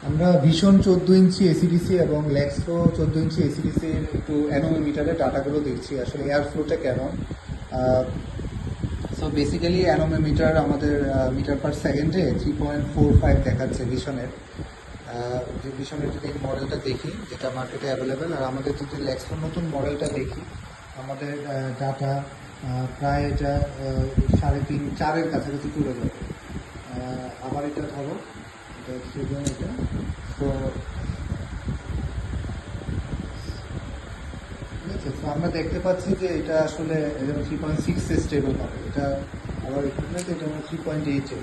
আমরা ভীষণ 14 ইঞ্চি এসিডিসি এবং লেক্সো 14 ইঞ্চি এসিডিসির একটু অ্যানোমিটারের ডাটাগুলো দেখছি আসলে এয়ার ফ্লোটা কেমন। সো বেসিক্যালি অ্যানোমিটার আমাদের মিটার পার সেকেন্ডে 3.45 দেখাচ্ছে ভীষণের। যে ভীষণের যদি মডেলটা দেখি যেটা মার্কেটে অ্যাভেলেবেল, আর আমাদের যদি লেক্সোর নতুন মডেলটা দেখি আমাদের ডাটা প্রায় এটা 3.5-4-এর কাছাকাছি চলে যাবে। আবার এটা ধরো, এটা সেজন এটা। তো ঠিক আছে, তো আমরা দেখতে পাচ্ছি যে এটা আসলে 3.6 স্টেবল হবে। এটা আবার ইকুইপমেন্ট এটা 3.8।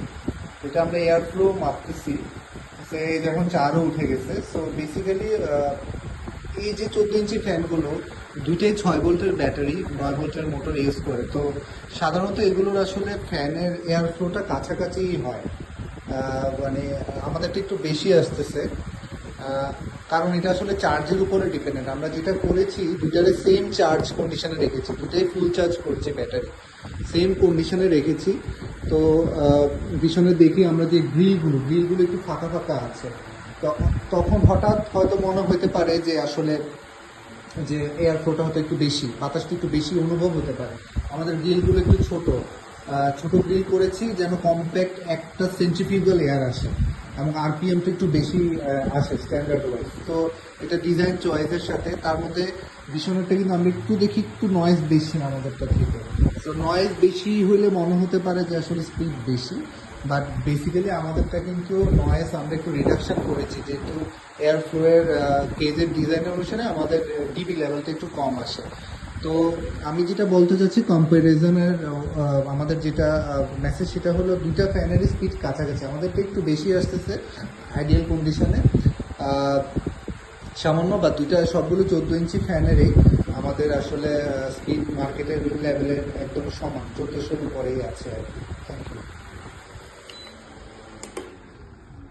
এটা আমরা এয়ার ফ্লো মাপতেছি, সে যখন 4ও উঠে গেছে। সো বেসিক্যালি এই যে 14 ইঞ্চি ফ্যানগুলো দুইটাই 6 ভোল্টের ব্যাটারি, 9 ভোল্টের মোটর ইউজ করে। তো সাধারণত এগুলোর আসলে ফ্যানের এয়ার ফ্লোটা কাছাকাছিই হয়। মানে আমাদেরটা একটু বেশি আসতেছে, কারণ এটা আসলে চার্জের উপরে ডিপেন্ডেন্ট। আমরা যেটা করেছি দুটারে সেম চার্জ কন্ডিশনে রেখেছি, দুটাই ফুল চার্জ করছে ব্যাটারি, সেম কন্ডিশনে রেখেছি। তো পিছনে দেখি আমরা যে গ্রিলগুলো একটু ফাঁকা ফাঁকা আছে। তখন হঠাৎ হয়তো মনে হতে পারে যে আসলে যে এয়ার ফ্লোটা হয়তো একটু বেশি, বাতাসটা একটু বেশি অনুভব হতে পারে। আমাদের গ্রিলগুলো একটু ছোট ছোট গ্রিল করেছি যেন কম্প্যাক্ট একটা সেন্ট্রিফিউগাল এয়ার আসে এবং আরপিএমটা একটু বেশি আসে স্ট্যান্ডার্ড ওয়াইজ। তো এটা ডিজাইন চয়েসের সাথে তার মধ্যে ভীষণটা কিন্তু আমরা একটু দেখি একটু নয়েজ বেশি আমাদেরটা থেকে। তো নয়েজ বেশি হলে মনে হতে পারে যে আসলে স্পিড বেশি, বাট বেসিক্যালি আমাদেরটা কিন্তু নয়েজ আমরা একটু রিডাকশন করেছি, যেহেতু এয়ার ফ্লোয়ের কেজের ডিজাইনের অনুসারে আমাদের ডিবি লেভেলটা একটু কম আসে। তো আমি যেটা বলতে চাচ্ছি কম্প্যারিজনের আমাদের যেটা মেসেজ সেটা হলো দুইটা ফ্যানের স্পিড কাছাকাছি, আমাদেরটা একটু বেশি আসতেছে আইডিয়াল কন্ডিশনে সামান্য, বা দুইটা সবগুলো 14 ইঞ্চি ফ্যানেরই আমাদের আসলে স্পিড মার্কেটের লেভেলের একদম সমান, 1400-এর উপরেই আছে আর কি। Thank you.